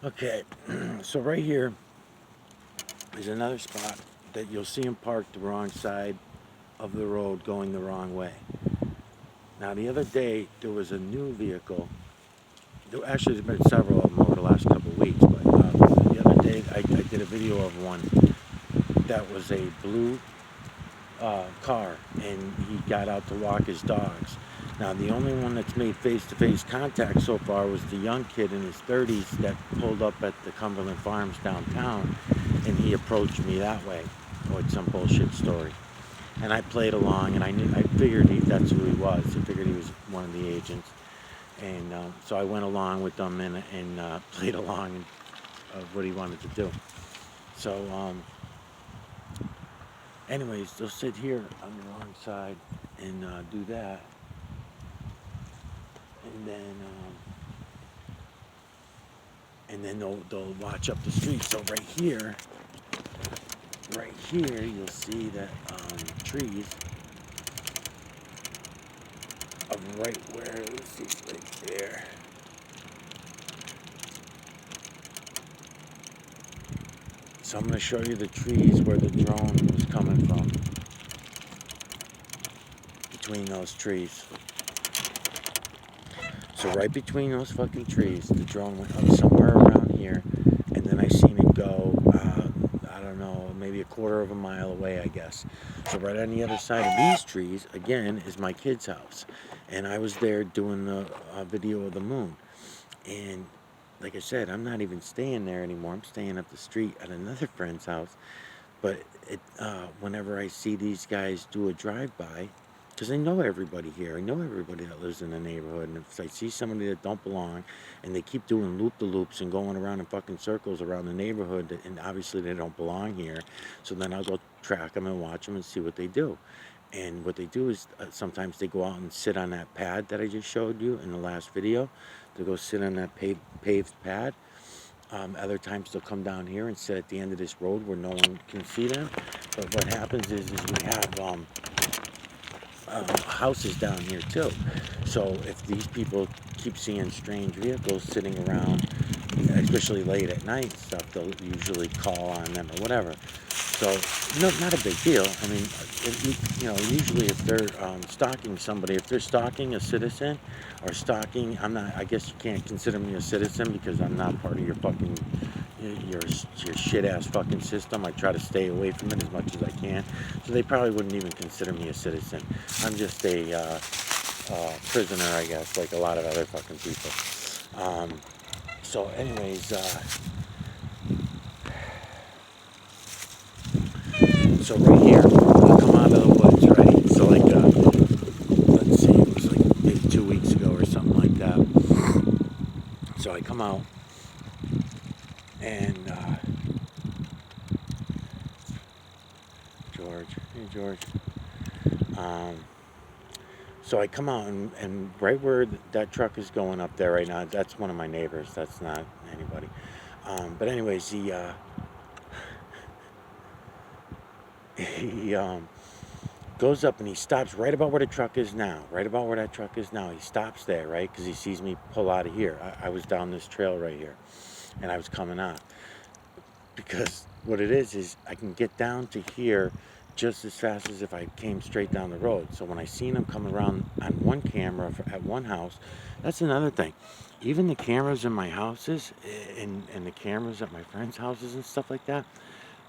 Okay, so right here is another spot that you'll see him parked the wrong side of the road going the wrong way. Now, the other day, there was a new vehicle. Actually, there's been several of them over the last couple of weeks, but the other day I did a video of one that was a blue car, and he got out to walk his dogs. Now, the only one that's made face-to-face contact so far was the young kid in his 30s that pulled up at the Cumberland Farms downtown, and he approached me that way with some bullshit story. And I played along, and I figured that's who he was. I figured he was one of the agents, and so I went along with them and played along of what he wanted to do. So, anyways, they'll sit here on the wrong side and do that, and then they'll watch up the street. So right here, you'll see that trees of right where, let's see, right there. So I'm going to show you the trees where the drone was coming from, between those trees. So right between those fucking trees, the drone went up somewhere around here, and then I seen it go, I don't know, maybe a quarter of a mile away, I guess. So right on the other side of these trees, again, is my kid's house. And I was there doing the video of the moon. And like I said, I'm not even staying there anymore. I'm staying up the street at another friend's house. But whenever I see these guys do a drive-by, because I know everybody here, I know everybody that lives in the neighborhood, and if I see somebody that don't belong, and they keep doing loop-de-loops and going around in fucking circles around the neighborhood, and obviously they don't belong here, so then I'll go track them and watch them and see what they do. And what they do is sometimes they go out and sit on that pad that I just showed you in the last video. They go sit on that paved pad. Other times they'll come down here and sit at the end of this road where no one can see them. But what happens is we have houses down here too. So if these people keep seeing strange vehicles sitting around, especially late at night and stuff, they'll usually call on them or whatever. So, no, not a big deal. I mean, usually if they're stalking somebody, if they're stalking a citizen or stalking, I guess you can't consider me a citizen because I'm not part of your fucking, your shit-ass fucking system. I try to stay away from it as much as I can. So they probably wouldn't even consider me a citizen. I'm just a prisoner, I guess, like a lot of other fucking people. So anyways, so right here, I come out of the woods, right? So like, let's see, it was like maybe 2 weeks ago or something like that. So I come out, and hey George. So I come out, and right where that truck is going up there right now, that's one of my neighbors. That's not anybody. But anyways, he goes up and he stops right about where the truck is now. Right about where that truck is now. He stops there, right? Because he sees me pull out of here. I was down this trail right here, and I was coming out. Because what it is I can get down to here just as fast as if I came straight down the road. So when I seen him come around on one camera at one house, that's another thing. Even the cameras in my houses and the cameras at my friends' houses and stuff like that,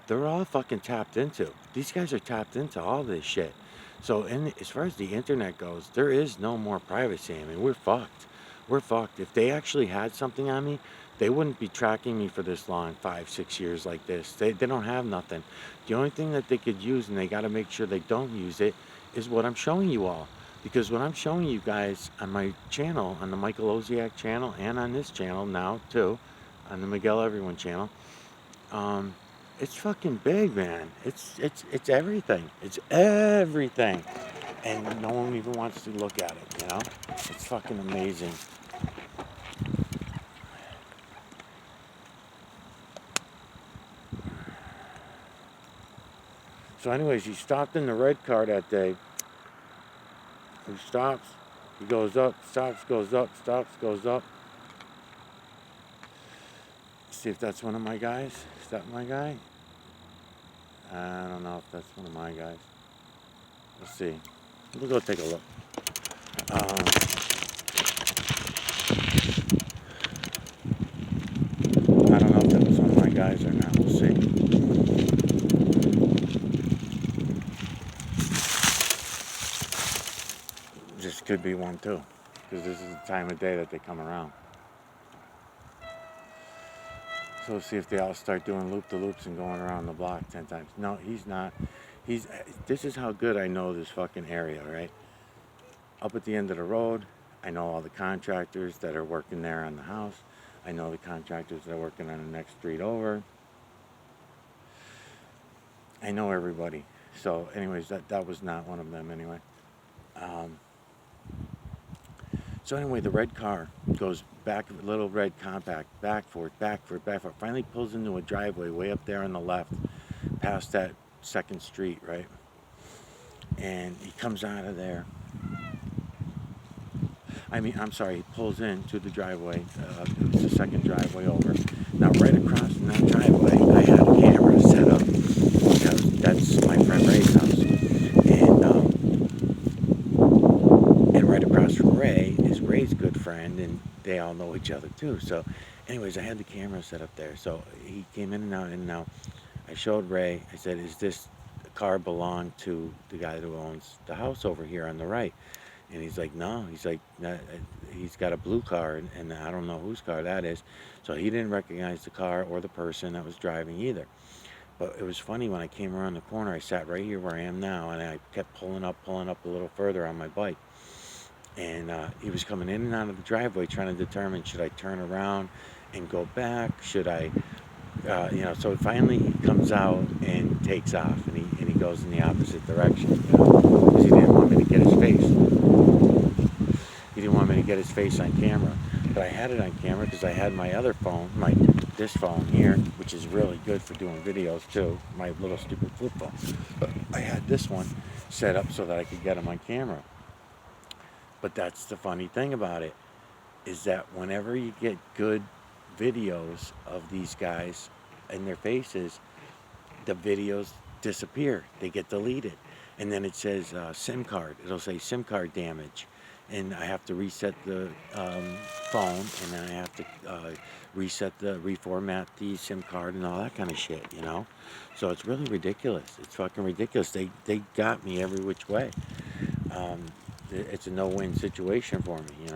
they're all fucking tapped into. These guys are tapped into all this shit. So as far as the internet goes, there is no more privacy. I mean, we're fucked. We're fucked. If they actually had something on me, they wouldn't be tracking me for this long, 5-6 years like this. They don't have nothing. The only thing that they could use, and they got to make sure they don't use it, is what I'm showing you all. Because what I'm showing you guys on my channel, on the Michael Oziak channel, and on this channel now too, on the Miguel Everyone channel, it's fucking big, man. It's everything. It's everything. And no one even wants to look at it, you know? It's fucking amazing. So anyways, he stopped in the red car that day. He stops, he goes up, stops, goes up, stops, goes up. See if that's one of my guys. Is that my guy? I don't know if that's one of my guys. Let's see. We'll go take a look. Um, I don't know if that was one of my guys or not. We'll see. This could be one too, because this is the time of day that they come around. So we'll see if they all start doing loop-the-loops and going around the block 10 times. No, he's not. This is how good I know this fucking area, right? Up at the end of the road, I know all the contractors that are working there on the house. I know the contractors that are working on the next street over. I know everybody. So anyways, that was not one of them anyway. So anyway, the red car goes back, little red compact, back for it, finally pulls into a driveway way up there on the left, past that second street, right? And he comes out of there. I'm sorry, he pulls into the driveway. It's the second driveway over. Now, right across from that driveway, I had a camera set up. That's my friend Ray's house. And right across from Ray is Ray's good friend, and they all know each other too. So, anyways, I had the camera set up there. So he came in and out. I showed Ray. I said, "Is this car belong to the guy who owns the house over here on the right?" And he's like, "No." He's like, he's got a blue car, and I don't know whose car that is. So he didn't recognize the car or the person that was driving either. But it was funny, when I came around the corner, I sat right here where I am now, and I kept pulling up a little further on my bike. And he was coming in and out of the driveway trying to determine, should I turn around and go back? Should I, so finally he comes out and takes off, and he goes in the opposite direction, because he didn't want me to get his face. He didn't want me to get his face on camera. But I had it on camera because I had my other phone, this phone here, which is really good for doing videos too, my little stupid flip phone. But I had this one set up so that I could get him on camera. But that's the funny thing about it, is that whenever you get good videos of these guys and their faces, the videos disappear. They get deleted. And then it says SIM card. It'll say SIM card damage. And I have to reset the phone, and then I have to reformat the SIM card and all that kind of shit, So it's really ridiculous. It's fucking ridiculous. They got me every which way. It's a no-win situation for me,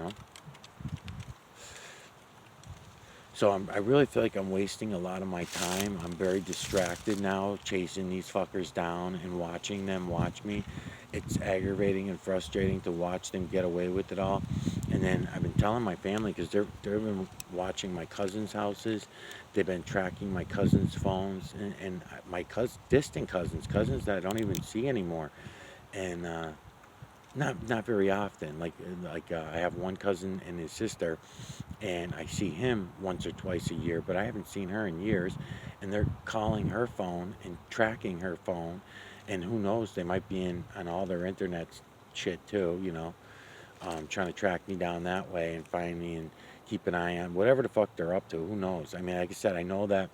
So I really feel like I'm wasting a lot of my time. I'm very distracted now, chasing these fuckers down and watching them watch me. It's aggravating and frustrating to watch them get away with it all. And then I've been telling my family, because they've been watching my cousins' houses. They've been tracking my cousins' phones, and my distant cousins that I don't even see anymore. And not very often. Like I have one cousin and his sister, and I see him once or twice a year, but I haven't seen her in years. And they're calling her phone and tracking her phone, and who knows, they might be on all their internet shit too, trying to track me down that way and find me and keep an eye on whatever the fuck they're up to. Who knows? I mean, like I said, I know that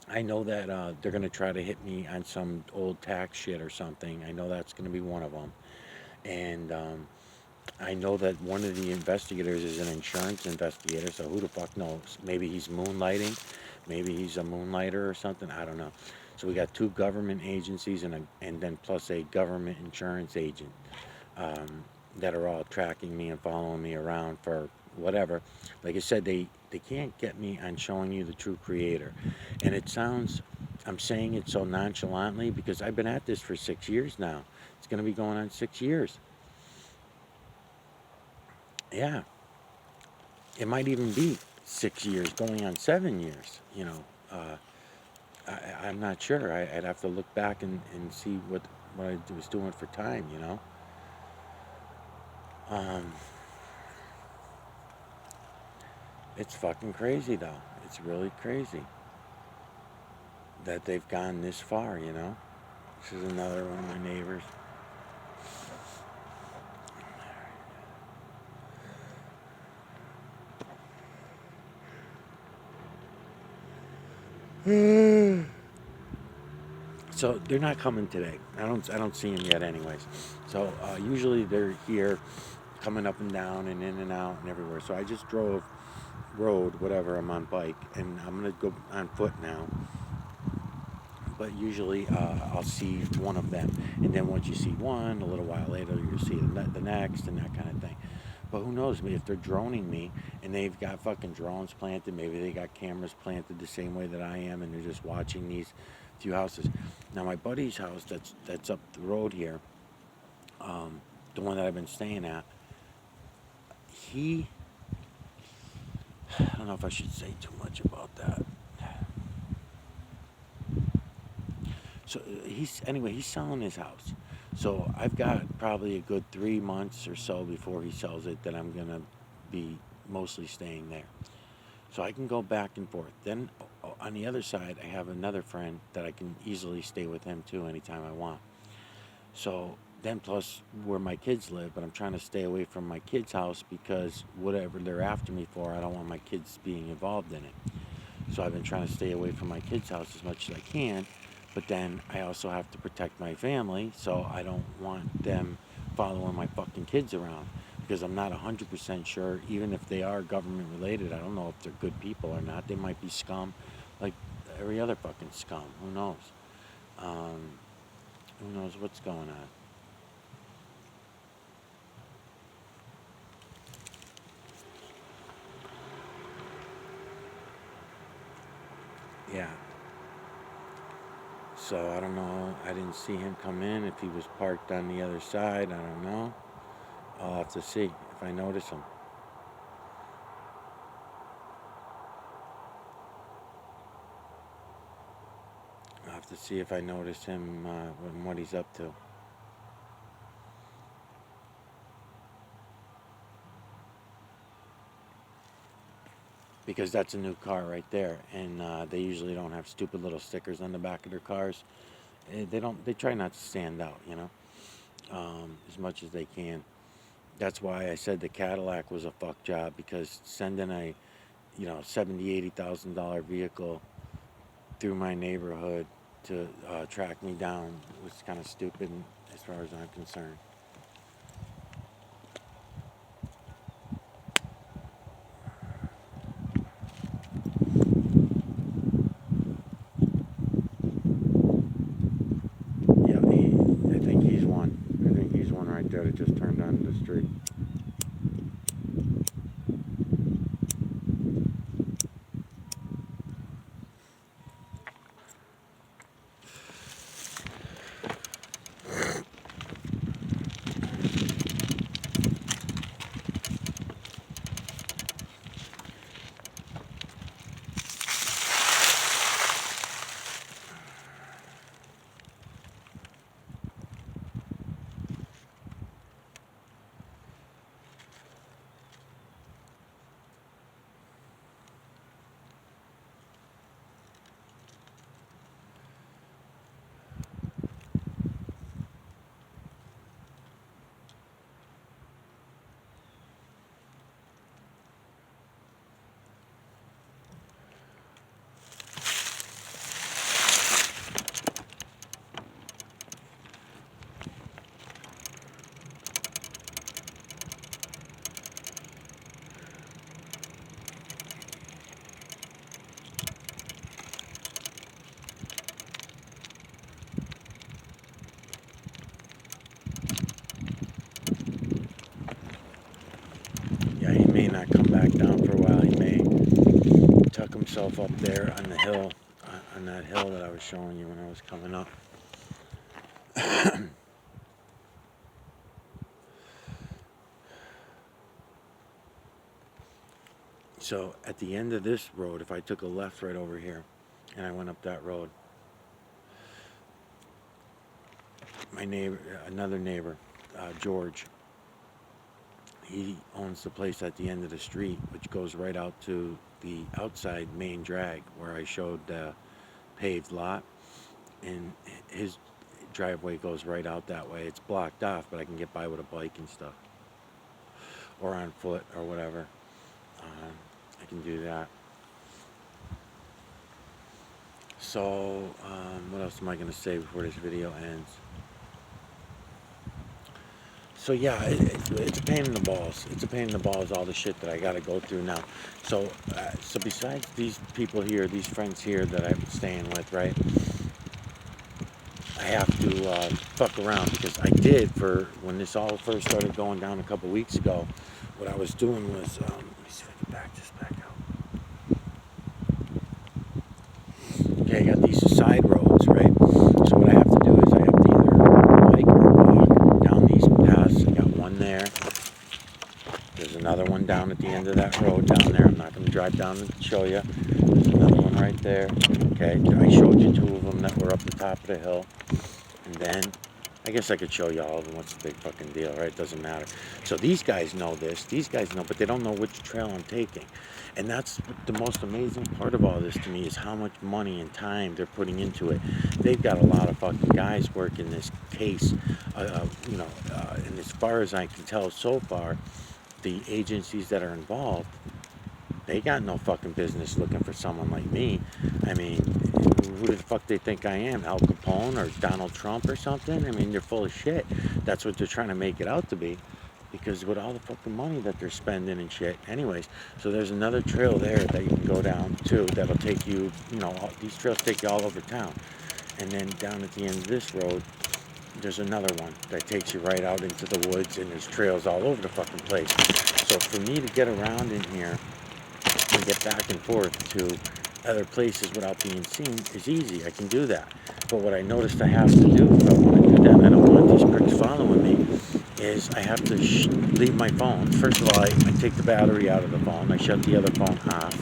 they're gonna try to hit me on some old tax shit or something. I know that's gonna be one of them. And I know that one of the investigators is an insurance investigator, so who the fuck knows? Maybe he's moonlighting. Maybe he's a moonlighter or something. I don't know. So we got 2 government agencies and then plus a government insurance agent that are all tracking me and following me around for whatever. Like I said, they can't get me on showing you the true creator. And it sounds, I'm saying it so nonchalantly because I've been at this for 6 years now. It's going to be going on 6 years. Yeah. It might even be 6 years, going on 7 years, I'm not sure. I'd have to look back and see what I was doing for time, It's fucking crazy, though. It's really crazy that they've gone this far, This is another one of my neighbors. So they're not coming today. I don't see them yet, anyways. So usually they're here, coming up and down and in and out and everywhere. So I just drove road, whatever. I'm on bike, and I'm gonna go on foot now. But usually I'll see one of them, and then once you see one, a little while later you'll see the next, and that kind of thing. But who knows? If they're droning me and they've got fucking drones planted, maybe they got cameras planted the same way that I am, and they're just watching these few houses. Now my buddy's house, that's up the road here, the one that I've been staying at. He, I don't know if I should say too much about that. So he's selling his house. So I've got probably a good 3 months or so before he sells it that I'm gonna be mostly staying there. So I can go back and forth. Then on the other side, I have another friend that I can easily stay with him too anytime I want. So then plus where my kids live, but I'm trying to stay away from my kids' house because whatever they're after me for, I don't want my kids being involved in it. So I've been trying to stay away from my kids' house as much as I can, but then I also have to protect my family, so I don't want them following my fucking kids around because I'm not 100% sure, even if they are government related, I don't know if they're good people or not. They might be scum like every other fucking scum. Who knows? Um, who knows what's going on? Yeah. So I don't know. I didn't see him come in. If he was parked on the other side, I don't know. I'll have to see if I notice him. I'll have to see if I notice him and what he's up to. Because that's a new car right there, and they usually don't have stupid little stickers on the back of their cars. They don't. They try not to stand out, as much as they can. That's why I said the Cadillac was a fuck job because sending a, 70, $80,000 vehicle through my neighborhood to track me down was kind of stupid as far as I'm concerned. Yeah, I think he's one. I think he's one right there that just turned onto the street. Yeah, he may not come back down for a while. He may tuck himself up there on the hill, on that hill that I was showing you when I was coming up. So at the end of this road, if I took a left right over here and I went up that road, my neighbor, another neighbor, George, he owns the place at the end of the street, which goes right out to the outside main drag where I showed the paved lot. And his driveway goes right out that way. It's blocked off, but I can get by with a bike and stuff, or on foot or whatever. I can do that. So, what else am I going to say before this video ends? So yeah, it's a pain in the balls. It's a pain in the balls, all the shit that I got to go through now. So, so besides these people here, these friends here that I'm staying with, right? I have to fuck around, because I did, for when this all first started going down a couple weeks ago. What I was doing was, let me see if I can back this back out. Okay, I got these side roads, right? So what I have to do is I have to either bike or walk down these paths. I got one there. There's another one down at the end of that road down there. I'm not going to drive down and show you. There's another one right there. Okay, I showed you 2 of them that were up the top of the hill. And then, I guess I could show you all of them. What's the big fucking deal, right? It doesn't matter. So these guys know this. These guys know, but they don't know which trail I'm taking. And that's the most amazing part of all this to me, is how much money and time they're putting into it. They've got a lot of fucking guys working this case, and as far as I can tell so far, the agencies that are involved, they got no fucking business looking for someone like me. I mean, who the fuck they think I am? Al Capone or Donald Trump or something? I mean, they're full of shit. That's what they're trying to make it out to be, because with all the fucking money that they're spending and shit. Anyways, so there's another trail there that you can go down to that'll take you, these trails take you all over town. And then down at the end of this road, there's another one that takes you right out into the woods, and there's trails all over the fucking place. So for me to get around in here and get back and forth to other places without being seen is easy. I can do that. But what I noticed I have to do, if I want to do that, I don't want these pricks following me, is I have to leave my phone. First of all, I take the battery out of the phone. I shut the other phone off,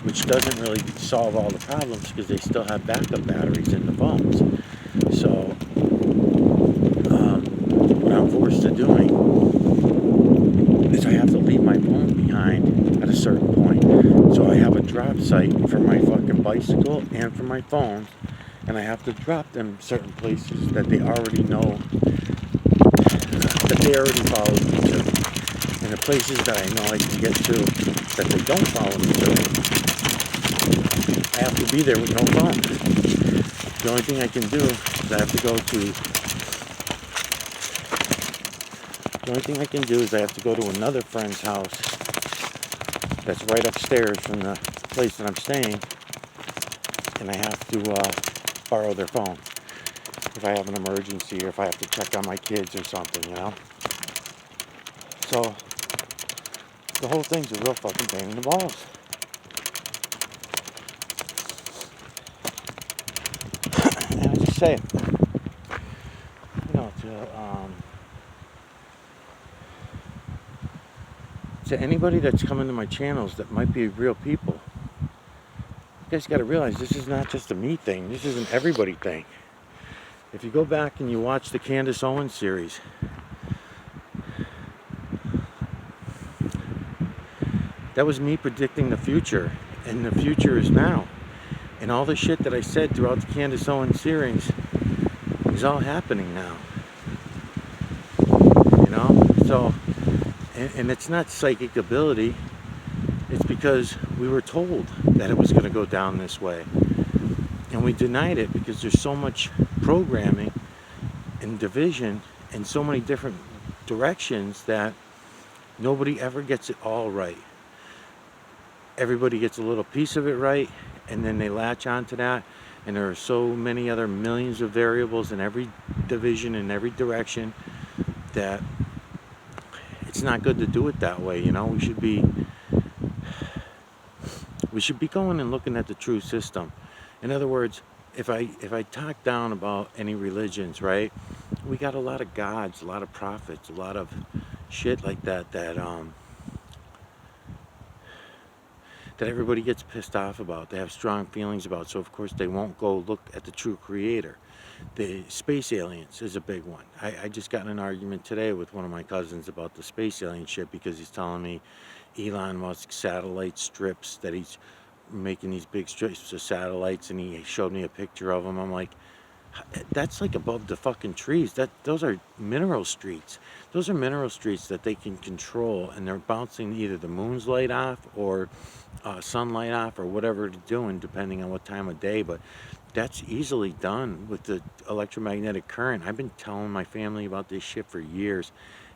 which doesn't really solve all the problems, because they still have backup batteries in the phones. So what I'm forced to doing is I have to leave my phone behind at a certain point. So I have a drop site for my fucking bicycle and for my phone, and I have to drop them certain places that they already know, that they already follow me to. And the places that I know I can get to that they don't follow me to, I have to be there with no phone. The only thing I can do is I have to go to another friend's house that's right upstairs from the place that I'm staying, and I have to borrow their phone if I have an emergency, or if I have to check on my kids or something, So the whole thing's a real fucking pain in the balls. And I just say, to anybody that's coming to my channels that might be real people, you guys got to realize this is not just a me thing. This is an everybody thing. If you go back and you watch the Candace Owens series, that was me predicting the future, and the future is now. And all the shit that I said throughout the Candace Owens series is all happening now. So, and it's not psychic ability. It's because we were told that it was going to go down this way. And we denied it because there's so much programming and division in so many different directions that nobody ever gets it all right. Everybody gets a little piece of it right, and then they latch onto that, and there are so many other millions of variables in every division, in every direction, that it's not good to do it that way. We should be going and looking at the true system. In other words, if I talk down about any religions, right, we got a lot of gods, a lot of prophets, a lot of shit like that everybody gets pissed off about. They have strong feelings about, so of course they won't go look at the true creator. The space aliens is a big one. I just got in an argument today with one of my cousins about the space alien shit, because he's telling me Elon Musk satellite strips, that he's making these big strips of satellites, and he showed me a picture of them. I'm like, That's like above the fucking trees. Those are mineral streets. Those are mineral streets that they can control, and they're bouncing either the moon's light off or sunlight off or whatever they're doing, depending on what time of day. But that's easily done with the electromagnetic current. I've been telling my family about this shit for years,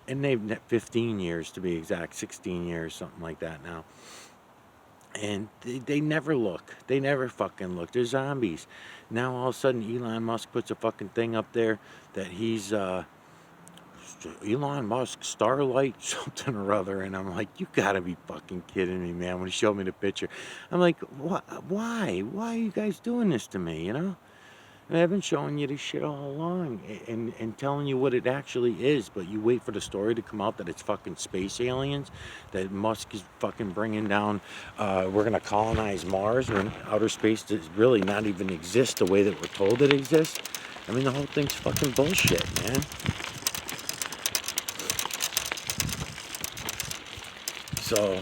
and they've 15 years to be exact, 16 years, something like that now. And they never look. They never fucking look. They're zombies. Now all of a sudden Elon Musk puts a fucking thing up there that he's Elon Musk Starlight something or other, and I'm like, you gotta be fucking kidding me, man. When he showed me the picture, I'm like, what? Why are you guys doing this to me? You know? And I've been showing you this shit all along and telling you what it actually is, but you wait for the story to come out that it's fucking space aliens, that Musk is fucking bringing down, we're gonna colonize Mars when outer space does really not even exist the way that we're told it exists. I mean, the whole thing's fucking bullshit, man. So,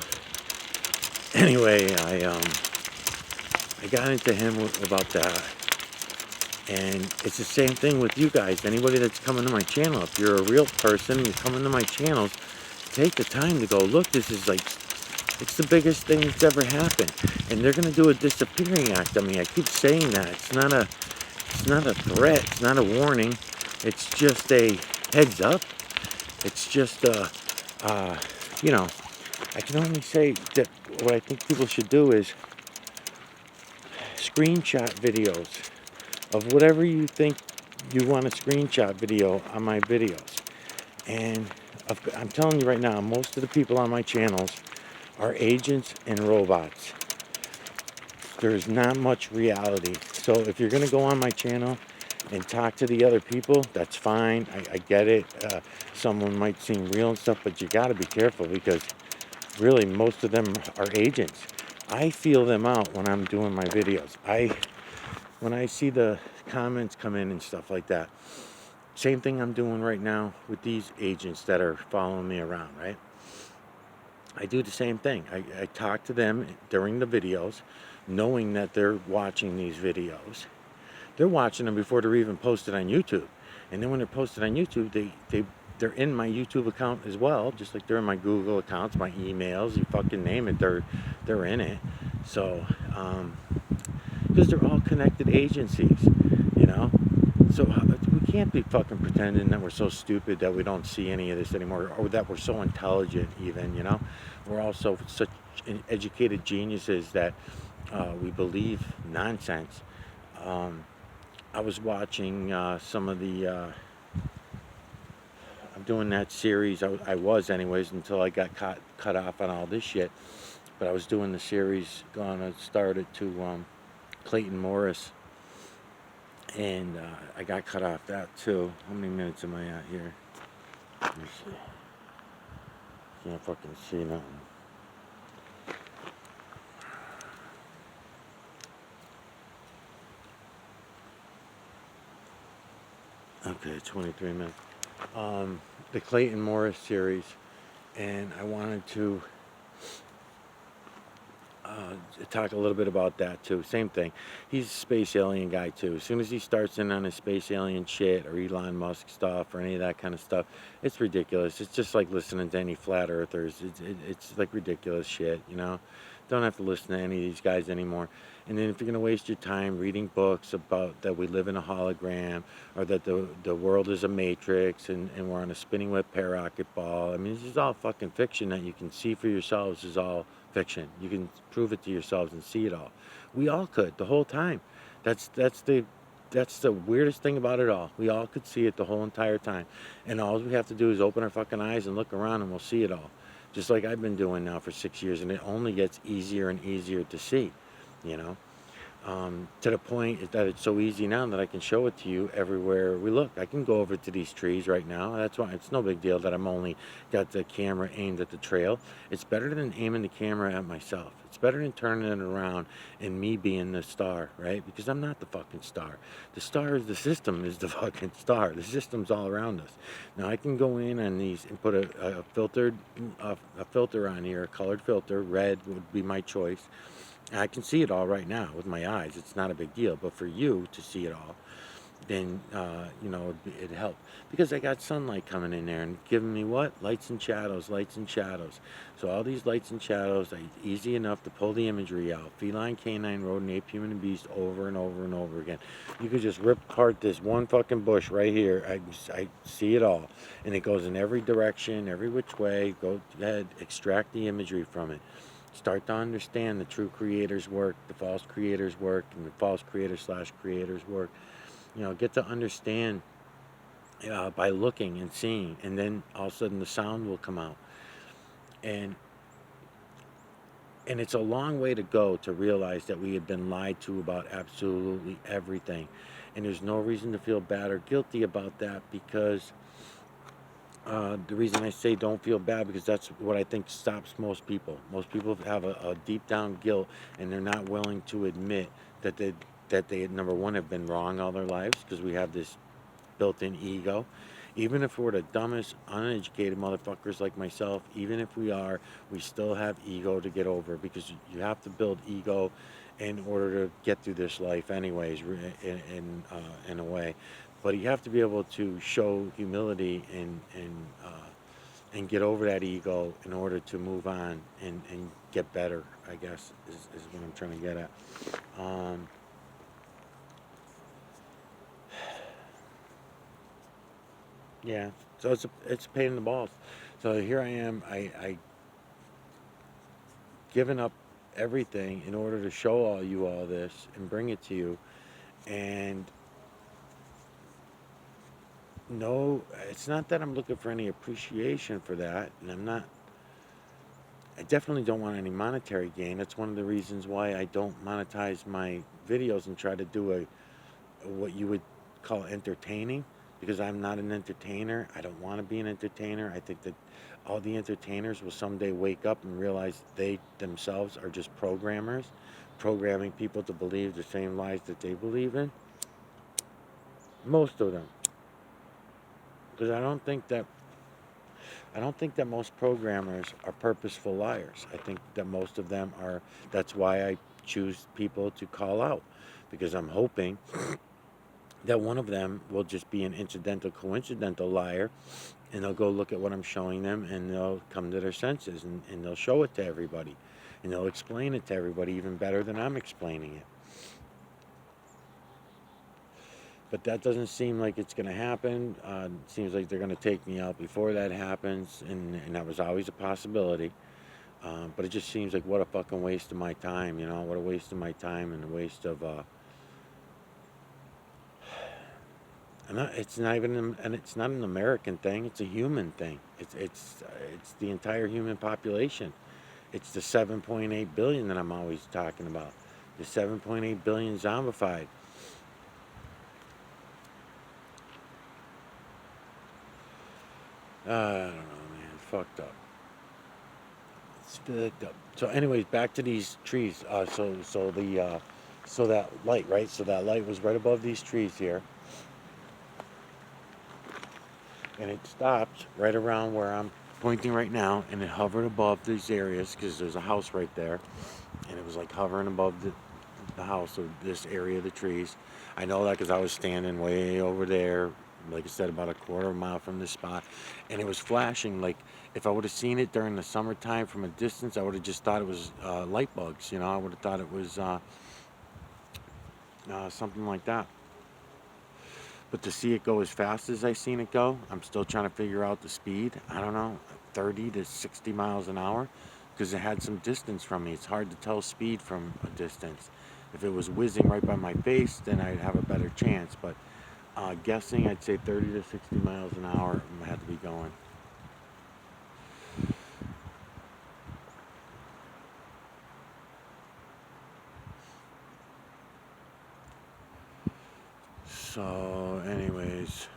anyway, I got into him about that. And it's the same thing with you guys. Anybody that's coming to my channel, if you're a real person and you're coming to my channels, take the time to go, look, this is like, it's the biggest thing that's ever happened. And they're going to do a disappearing act on me. I keep saying that. It's not a threat. It's not a warning. It's just a heads up. It's just you know, I can only say that what I think people should do is screenshot videos of whatever you think you want a screenshot video on my videos. And I'm telling you right now, most of the people on my channels are agents and robots. There's not much reality. So if you're going to go on my channel and talk to the other people, that's fine. I get it. Someone might seem real and stuff, but you got to be careful because really most of them are agents. I feel them out when I'm doing my videos. When I see the comments come in and stuff like that, same thing I'm doing right now with these agents that are following me around, right? I do the same thing. I talk to them during the videos, knowing that they're watching these videos. They're watching them before they're even posted on YouTube. And then when they're posted on YouTube, they're in my YouTube account as well, just like they're in my Google accounts, my emails, you fucking name it, they're in it. So, because they're all connected agencies, you know? So we can't be fucking pretending that we're so stupid that we don't see any of this anymore, or that we're so intelligent even, you know? We're also such educated geniuses that we believe nonsense. I was watching some of the, I'm doing that series, I was anyways, until I got cut off on all this shit. But I was doing the series, gonna start it to Clayton Morris. And I got cut off that too. How many minutes am I at here? Let me see. Can't fucking see nothing. Okay, 23 minutes. The Clayton Morris series, and I wanted to talk a little bit about that too. Same thing. He's a space alien guy too. As soon as he starts in on his space alien shit or Elon Musk stuff or any of that kind of stuff, it's ridiculous. It's just like listening to any flat earthers. It's like ridiculous shit, you know? Don't have to listen to any of these guys anymore. And then if you're going to waste your time reading books about that we live in a hologram or that the world is a matrix and we're on a spinning web pararocket ball, I mean, this is all fucking fiction that you can see for yourselves is all fiction. You can prove it to yourselves and see it all. We all could the whole time. That's the weirdest thing about it all. We all could see it the whole entire time. And all we have to do is open our fucking eyes and look around and we'll see it all. Just like I've been doing now for 6 years, and it only gets easier and easier to see, you know, to the point that it's so easy now that I can show it to you everywhere we look. I can go over to these trees right now. That's why it's no big deal that I'm only got the camera aimed at the trail. It's better than aiming the camera at myself. It's better than turning it around and me being the star, right? Because I'm not the fucking star. The star is the system is the fucking star. The system's all around us. Now I can go in on these and put a filter on here, a colored filter. Red would be my choice. I can see it all right now with my eyes. It's not a big deal. But for you to see it all, then you know, it'd help, because I got sunlight coming in there and giving me what, lights and shadows, lights and shadows. So all these lights and shadows, easy enough to pull the imagery out: feline, canine, rodent, ape, human, and beast, over and over and over again. You could just rip apart this one fucking bush right here. I see it all, and it goes in every direction, every which way. Go ahead, extract the imagery from it. Start to understand the true creator's work, the false creator's work, and the false creator slash creator's work. You know, get to understand by looking and seeing, and then all of a sudden the sound will come out. And it's a long way to go to realize that we have been lied to about absolutely everything. And there's no reason to feel bad or guilty about that, because the reason I say don't feel bad, because that's what I think stops most people. Most people have a deep down guilt, and they're not willing to admit that they number one, have been wrong all their lives, because we have this built-in ego. Even if we're the dumbest, uneducated motherfuckers like myself, even if we are, we still have ego to get over, because you have to build ego in order to get through this life anyways, in a way. But you have to be able to show humility and get over that ego in order to move on and get better, I guess, is what I'm trying to get at. Um, yeah, so it's a pain in the balls. So here I am, I given up everything in order to show all this and bring it to you. And no, it's not that I'm looking for any appreciation for that, and I definitely don't want any monetary gain. That's one of the reasons why I don't monetize my videos and try to do what you would call entertaining, because I'm not an entertainer. I don't want to be an entertainer. I think that all the entertainers will someday wake up and realize they themselves are just programmers, programming people to believe the same lies that they believe in. Most of them, because I don't think that most programmers are purposeful liars. I think that most of them are. That's why I choose people to call out, because I'm hoping that one of them will just be an incidental, coincidental liar, and they'll go look at what I'm showing them, and they'll come to their senses, and they'll show it to everybody, and they'll explain it to everybody even better than I'm explaining it. But that doesn't seem like it's going to happen. It seems like they're going to take me out before that happens, and that was always a possibility. But it just seems like, what a fucking waste of my time, you know, what a waste of my time, and a waste of it's not even, and it's not an American thing. It's a human thing. It's the entire human population. It's the 7.8 billion that I'm always talking about. The 7.8 billion zombified. I don't know, man. It's fucked up. It's fucked up. So, anyways, back to these trees. So that light, right? So that light was right above these trees here, and it stopped right around where I'm pointing right now, and it hovered above these areas, because there's a house right there, and it was like hovering above the house, or this area of the trees. I know that because I was standing way over there, like I said, about a quarter of a mile from this spot, and it was flashing. Like, if I would have seen it during the summertime from a distance, I would have just thought it was light bugs. You know, I would have thought it was something like that. But to see it go as fast as I seen it go, I'm still trying to figure out the speed. I don't know, 30 to 60 miles an hour, because it had some distance from me. It's hard to tell speed from a distance. If it was whizzing right by my face, then I'd have a better chance. But guessing, I'd say 30 to 60 miles an hour I had to be going. So, anyways,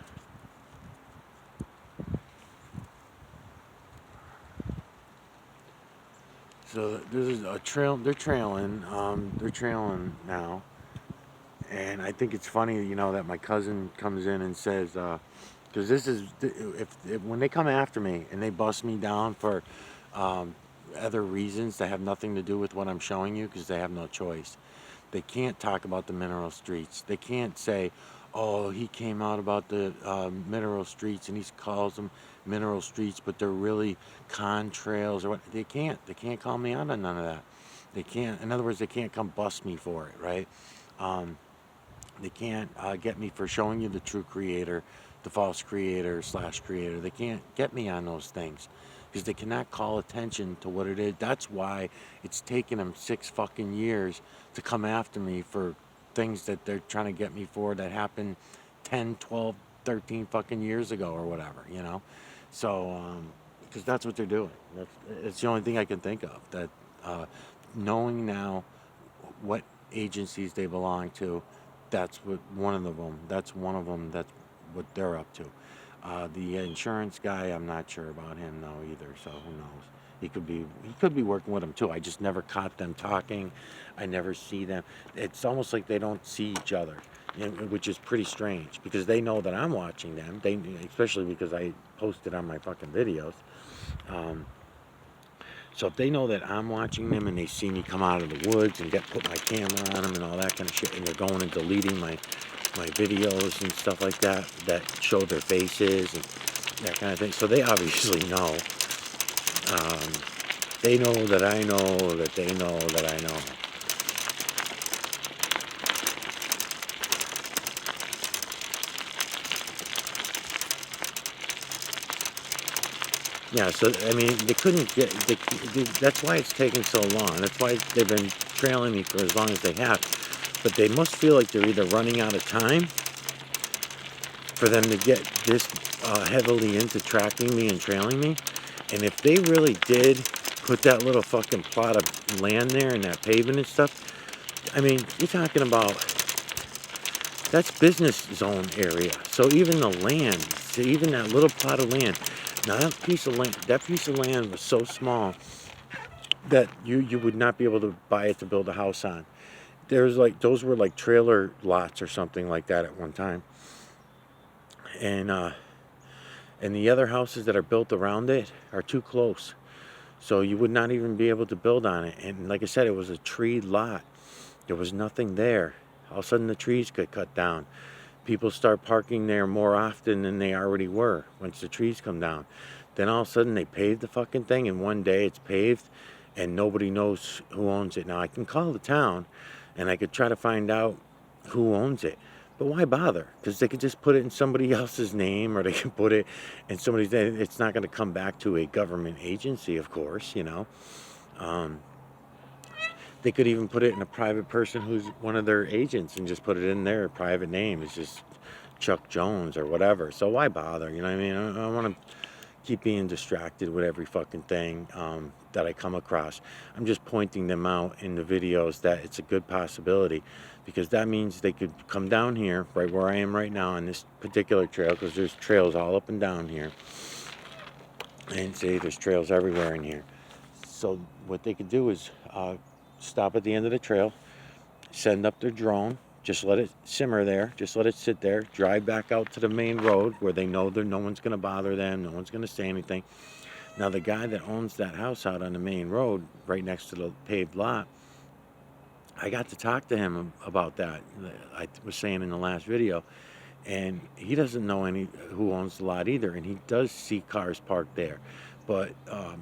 so this is a trail. They're trailing. They're trailing now, and I think it's funny, you know, that my cousin comes in and says, because this is, if when they come after me and they bust me down for um, other reasons that have nothing to do with what I'm showing you, because they have no choice. They can't talk about the mineral streets. They can't say, oh, he came out about the mineral streets and he calls them mineral streets, but they're really contrails or what. They can't call me out on none of that. They can't, in other words, they can't come bust me for it, right? Um, they can't get me for showing you the true creator, the false creator slash creator. They can't get me on those things because they cannot call attention to what it is. That's why it's taken them 6 fucking years to come after me for things that they're trying to get me for that happened 10, 12, 13 fucking years ago or whatever, you know? So, because that's what they're doing. It's the only thing I can think of. That knowing now what agencies they belong to, that's what one of them. That's one of them. That's what they're up to. The insurance guy, I'm not sure about him though either. So who knows? He could be working with them too. I just never caught them talking. I never see them. It's almost like they don't see each other, which is pretty strange because they know that I'm watching them. Especially because I posted on my fucking videos. Um, so if they know that I'm watching them and they see me come out of the woods and put my camera on them and all that kind of shit, and they're going and deleting my videos and stuff like that show their faces and that kind of thing. So they obviously know. Um, they know that I know that they know that I know. Yeah, so I mean, they couldn't get. That's why it's taking so long. That's why they've been trailing me for as long as they have. But they must feel like they're either running out of time for them to get this heavily into tracking me and trailing me. And if they really did put that little fucking plot of land there and that pavement and stuff, I mean, you're talking about that's business zone area. So even the land, so even that little plot of land, now that piece of land was so small that you would not be able to buy it to build a house on. There's like those were like trailer lots or something like that at one time, and the other houses that are built around it are too close, so you would not even be able to build on it. And like I said, it was a tree lot. There was nothing there. All of a sudden, the trees get cut down. People start parking there more often than they already were once the trees come down. Then all of a sudden, they paved the fucking thing, and one day it's paved, and nobody knows who owns it. Now, I can call the town, and I could try to find out who owns it. But why bother? Because they could just put it in somebody else's name, or they can put it in somebody's name. It's not going to come back to a government agency, of course, you know. Um, they could even put it in a private person who's one of their agents and just put it in their private name. It's just Chuck Jones or whatever. So why bother? You know what I mean? I don't want to keep being distracted with every fucking thing that I come across. I'm just pointing them out in the videos that it's a good possibility, because that means they could come down here right where I am right now on this particular trail, because there's trails all up and down here, and see, there's trails everywhere in here. So what they could do is stop at the end of the trail, send up their drone, just let it simmer there, just let it sit there, drive back out to the main road where they know that no one's going to bother them, no one's going to say anything. Now the guy that owns that house out on the main road right next to the paved lot, I got to talk to him about that. I was saying in the last video, and he doesn't know who owns the lot either, and he does see cars parked there. But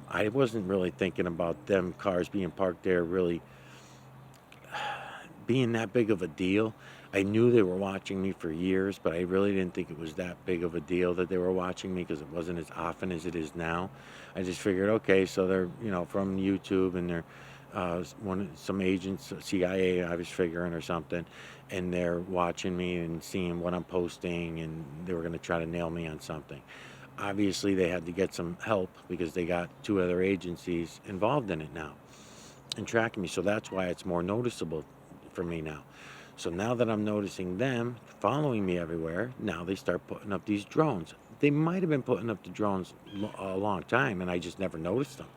I wasn't really thinking about them cars being parked there really being that big of a deal. I knew they were watching me for years, but I really didn't think it was that big of a deal that they were watching me, because it wasn't as often as it is now. I just figured, okay, so they're from YouTube, and they're some agents, CIA, I was figuring, or something, and they're watching me and seeing what I'm posting, and they were going to try to nail me on something. Obviously, they had to get some help because they got 2 other agencies involved in it now and tracking me. So that's why it's more noticeable for me now. So now that I'm noticing them following me everywhere, now they start putting up these drones. They might have been putting up the drones a long time, and I just never noticed them.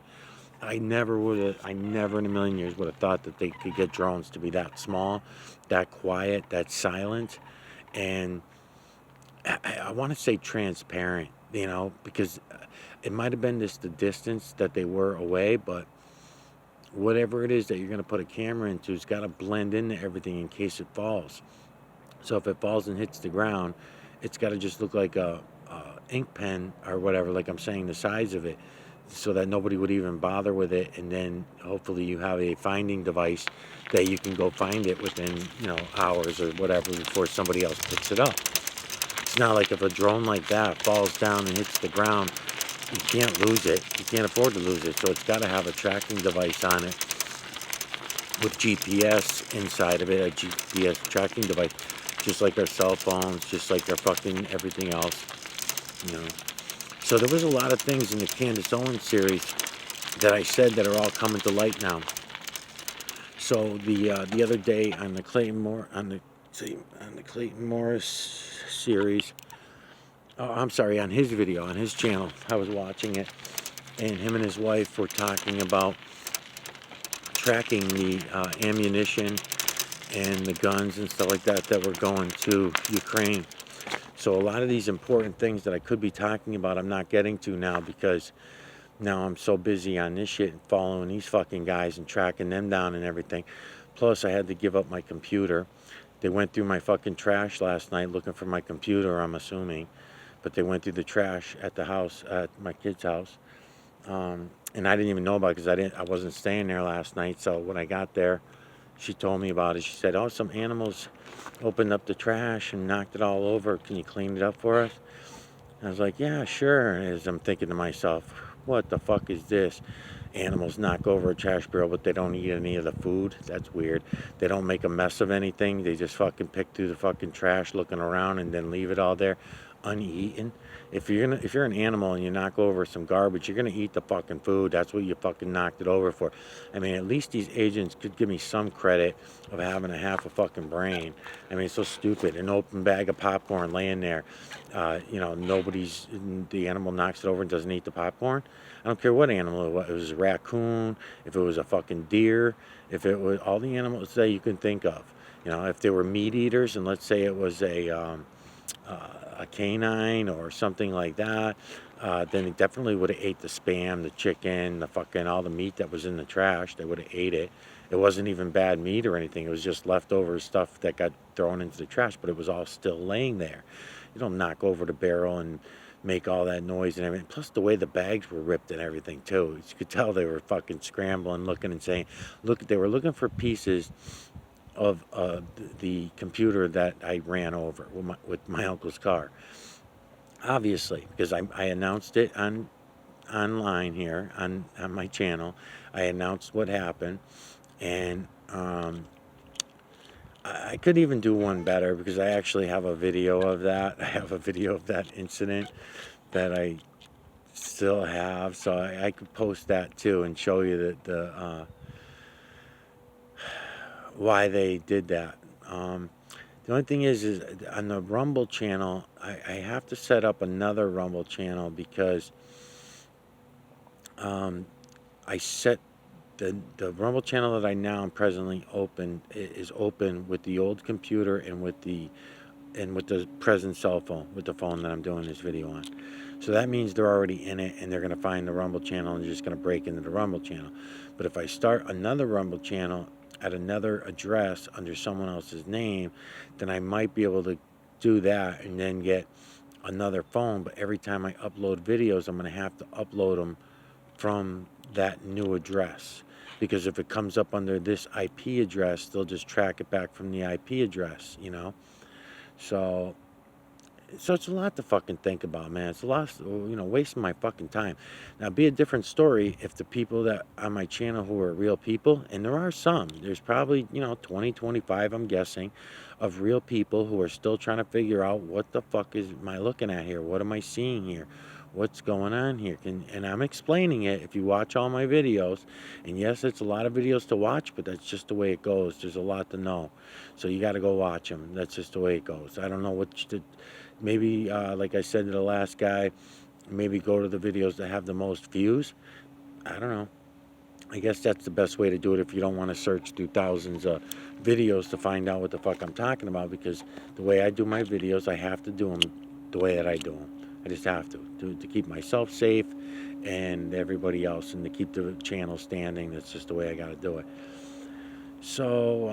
I never in a million years would have thought that they could get drones to be that small, that quiet, that silent, and I want to say transparent, because it might have been just the distance that they were away, but whatever it is that you're going to put a camera into, it's got to blend into everything in case it falls. So if it falls and hits the ground, it's got to just look like a ink pen or whatever, like I'm saying, the size of it, so that nobody would even bother with it. And then hopefully you have a finding device that you can go find it within, hours or whatever before somebody else picks it up. It's not like if a drone like that falls down and hits the ground, you can't lose it. You can't afford to lose it. So it's got to have a tracking device on it with GPS inside of it, a GPS tracking device, just like our cell phones, just like our fucking everything else, you know. So there was a lot of things in the Candace Owens series that I said that are all coming to light now. So the other day on the Clayton Morris series, oh, I'm sorry, on his video, on his channel, I was watching it, and him and his wife were talking about tracking the ammunition and the guns and stuff like that that were going to Ukraine. So a lot of these important things that I could be talking about, I'm not getting to now because now I'm so busy on this shit and following these fucking guys and tracking them down and everything. Plus, I had to give up my computer. They went through my fucking trash last night looking for my computer, I'm assuming. But they went through the trash at the house, at my kid's house. And I didn't even know about it because I wasn't staying there last night. So when I got there, she told me about it. She said, "Oh, some animals opened up the trash and knocked it all over. Can you clean it up for us?" I was like, "Yeah, sure." As I'm thinking to myself, what the fuck is this? Animals knock over a trash barrel, but they don't eat any of the food. That's weird. They don't make a mess of anything. They just fucking pick through the fucking trash looking around and then leave it all there uneaten. If you're an animal and you knock over some garbage, you're gonna eat the fucking food. That's what you fucking knocked it over for. I mean, at least these agents could give me some credit of having a half a fucking brain. I mean, it's so stupid. An open bag of popcorn laying there. The animal knocks it over and doesn't eat the popcorn. I don't care what animal it was. It was a raccoon, if it was a fucking deer, if it was all the animals that you can think of. If they were meat eaters, and let's say it was a canine or something like that, then it definitely would have ate the Spam, the chicken, the fucking all the meat that was in the trash. They would have ate it. It wasn't even bad meat or anything. It was just leftover stuff that got thrown into the trash, but it was all still laying there. You don't knock over the barrel and make all that noise and everything. Plus the way the bags were ripped and everything too. You could tell they were fucking scrambling, looking and saying, they were looking for pieces of the computer that I ran over with my uncle's car. Obviously, because I announced it online here on my channel. I announced what happened, and I could even do one better because I actually have a video of that. I have a video of that incident that I still have, so I could post that too and show you that the why they did that. The only thing is on the Rumble channel, I have to set up another Rumble channel because I set the Rumble channel that I now am presently open is open with the old computer and with the present cell phone, with the phone that I'm doing this video on. So that means they're already in it and they're going to find the Rumble channel and they're just going to break into the Rumble channel. But if I start another Rumble channel at another address under someone else's name, then I might be able to do that and then get another phone. But every time I upload videos, I'm going to have to upload them from that new address, because if it comes up under this IP address, they'll just track it back from the IP address, So it's a lot to fucking think about, man. It's a lot, wasting my fucking time. Now, it'd be a different story if the people that on my channel who are real people, and there are some, there's probably, 20, 25, I'm guessing, of real people who are still trying to figure out what the fuck am I looking at here? What am I seeing here? What's going on here? And I'm explaining it if you watch all my videos. And yes, it's a lot of videos to watch, but that's just the way it goes. There's a lot to know. So you got to go watch them. That's just the way it goes. I don't know what maybe, like I said to the last guy, maybe go to the videos that have the most views. I don't know. I guess that's the best way to do it if you don't want to search through thousands of videos to find out what the fuck I'm talking about, because the way I do my videos, I have to do them the way that I do them. I just have to keep myself safe and everybody else, and to keep the channel standing. That's just the way I got to do it. So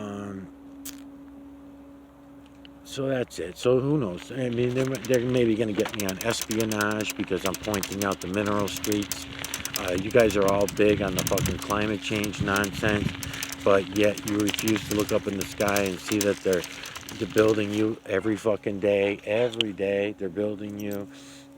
So that's it. So who knows? I mean, they're maybe going to get me on espionage because I'm pointing out the mineral streets. You guys are all big on the fucking climate change nonsense, but yet you refuse to look up in the sky and see that they're building you every fucking day. Every day they're building you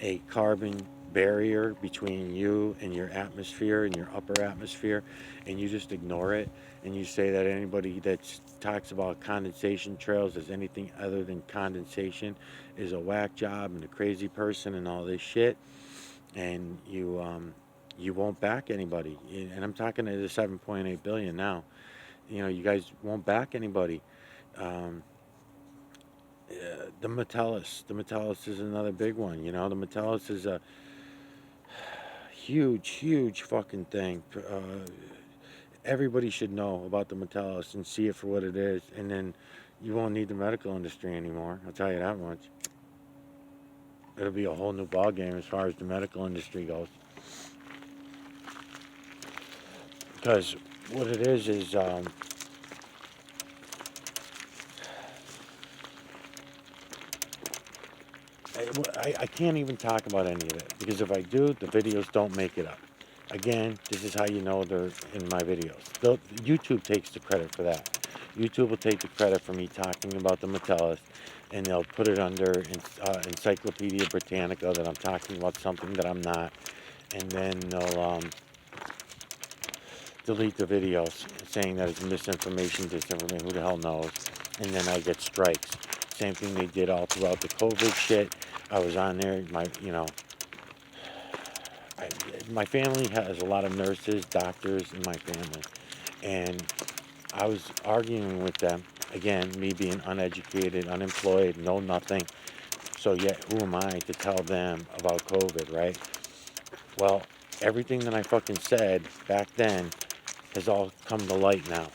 a carbon barrier between you and your atmosphere and your upper atmosphere, and you just ignore it, and you say that anybody that talks about condensation trails as anything other than condensation is a whack job and a crazy person and all this shit, and you won't back anybody. And I'm talking to the 7.8 billion now. You know, you guys won't back anybody. um, the Metellus is another big one. You know, the Metellus is a huge fucking thing. Everybody should know about the Metellus and see it for what it is, and then you won't need the medical industry anymore. I'll tell you that much. It'll be a whole new ball game as far as the medical industry goes. Because what it is I can't even talk about any of it because if I do, the videos don't make it up. Again, this is how you know they're in my videos. YouTube takes the credit for that. YouTube will take the credit for me talking about the Metellus, and they'll put it under Encyclopedia Britannica that I'm talking about something that I'm not, and then they'll delete the videos saying that it's misinformation, disinformation, who the hell knows, and then I get strikes. Same thing they did all throughout the COVID shit. I was on there, my family has a lot of nurses, doctors in my family, and I was arguing with them. Again, me being uneducated, unemployed, know nothing. So yet, who am I to tell them about COVID, right? Well, everything that I fucking said back then has all come to light now.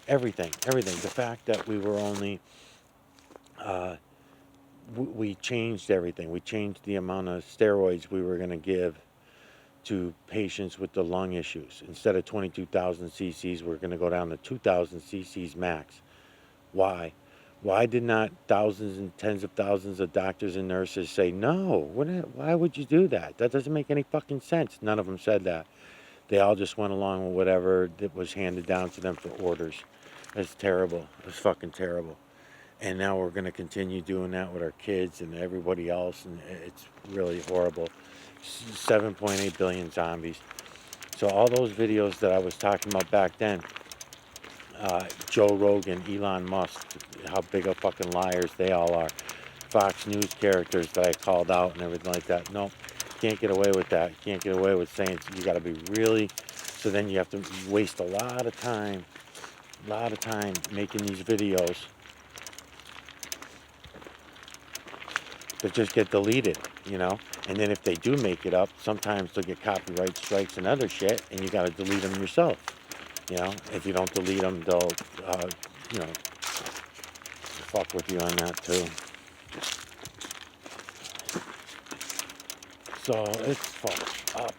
Everything. The fact that we were only, we changed everything. We changed the amount of steroids we were going to give to patients with the lung issues. Instead of 22,000 cc's, we're going to go down to 2,000 cc's max. Why? Why did not thousands and tens of thousands of doctors and nurses say, no, why would you do that? That doesn't make any fucking sense. None of them said that. They all just went along with whatever that was handed down to them for orders. It's terrible. It's fucking terrible. And now we're going to continue doing that with our kids and everybody else, and it's really horrible. 7.8 billion zombies. So all those videos that I was talking about back then, Joe Rogan, Elon Musk, how big of fucking liars they all are. Fox News characters that I called out and everything like that. No, can't get away with that. Can't get away with saying you got to be really. So then you have to waste a lot of time making these videos that just get deleted, you know. And then if they do make it up, sometimes they'll get copyright strikes and other shit, and you got to delete them yourself. You know, if you don't delete them, they'll, you know, fuck with you on that too. So it's fucked up.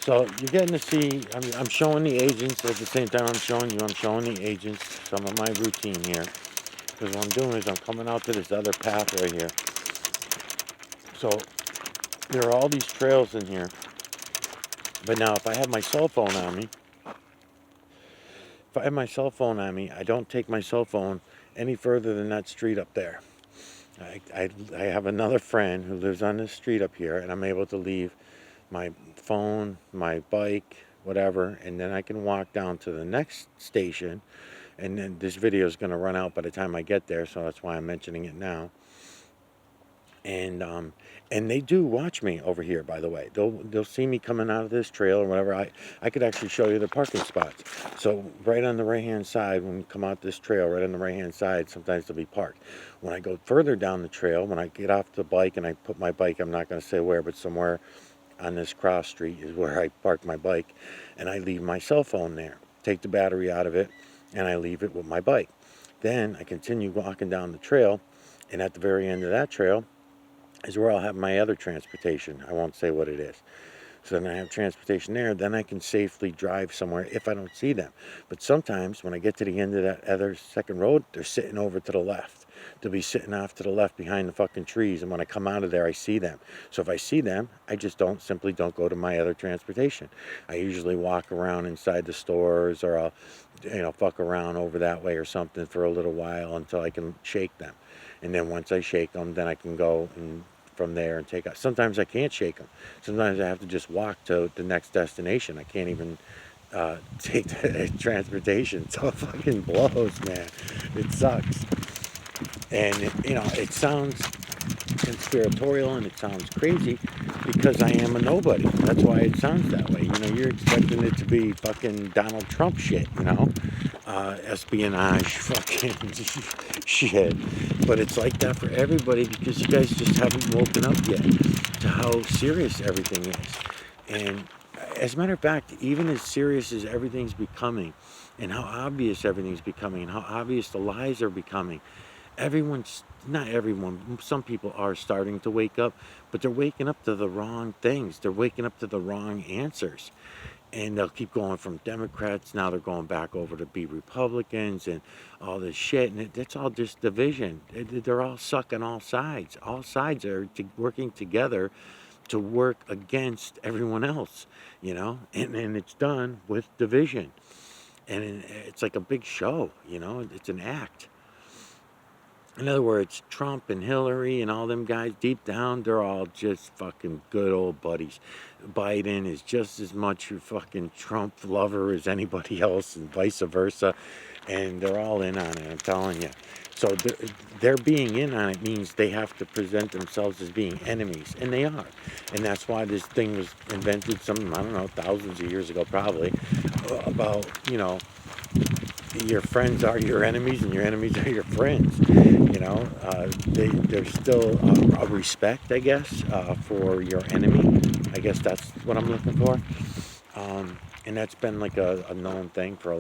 So you're getting to see, I'm showing the agents at the same time I'm showing you, I'm showing the agents some of my routine here. Because what I'm doing is I'm coming out to this other path right here. So there are all these trails in here. But now if I have my cell phone on me, I don't take my cell phone any further than that street up there. I have another friend who lives on this street up here, and I'm able to leave my phone, my bike, whatever, and then I can walk down to the next station, and then this video is going to run out by the time I get there, so that's why I'm mentioning it now. And they do watch me over here, by the way. They'll see me coming out of this trail or whatever. I could actually show you the parking spots. So right on the right-hand side, when you come out this trail, right on the right-hand side, sometimes they'll be parked. When I go further down the trail, when I get off the bike and I put my bike, I'm not going to say where, but somewhere on this cross street is where I park my bike, and I leave my cell phone there. Take the battery out of it, and I leave it with my bike. Then I continue walking down the trail, and at the very end of that trail is where I'll have my other transportation. I won't say what it is. So then I have transportation there. Then I can safely drive somewhere if I don't see them. But sometimes when I get to the end of that other second road, they're sitting over to the left. They'll be sitting off to the left behind the fucking trees. And when I come out of there, I see them. So if I see them, I just simply don't go to my other transportation. I usually walk around inside the stores, or I'll, fuck around over that way or something for a little while until I can shake them. And then once I shake them, then I can go and from there and take out. Sometimes I can't shake them. Sometimes I have to just walk to the next destination. I can't even take the transportation. It all fucking blows, man. It sucks. And it sounds conspiratorial and it sounds crazy because I am a nobody. That's why it sounds that way. You're expecting it to be fucking Donald Trump shit, espionage fucking shit. But it's like that for everybody because you guys just haven't woken up yet to how serious everything is. And as a matter of fact, even as serious as everything's becoming and how obvious everything's becoming and how obvious the lies are becoming, not everyone, some people are starting to wake up, but they're waking up to the wrong things. They're waking up to the wrong answers. And they'll keep going from Democrats. Now they're going back over to be Republicans and all this shit. And that's all just division. They're all sucking all sides. All sides are working together to work against everyone else, and it's done with division. And it's like a big show, it's an act. In other words, Trump and Hillary and all them guys, deep down, they're all just fucking good old buddies. Biden is just as much a fucking Trump lover as anybody else, and vice versa. And they're all in on it, I'm telling you. So their being in on it means they have to present themselves as being enemies, and they are. And that's why this thing was invented thousands of years ago probably, about, your friends are your enemies and your enemies are your friends. There's still a respect, I guess, for your enemy. I guess that's what I'm looking for. And that's been like a known thing for a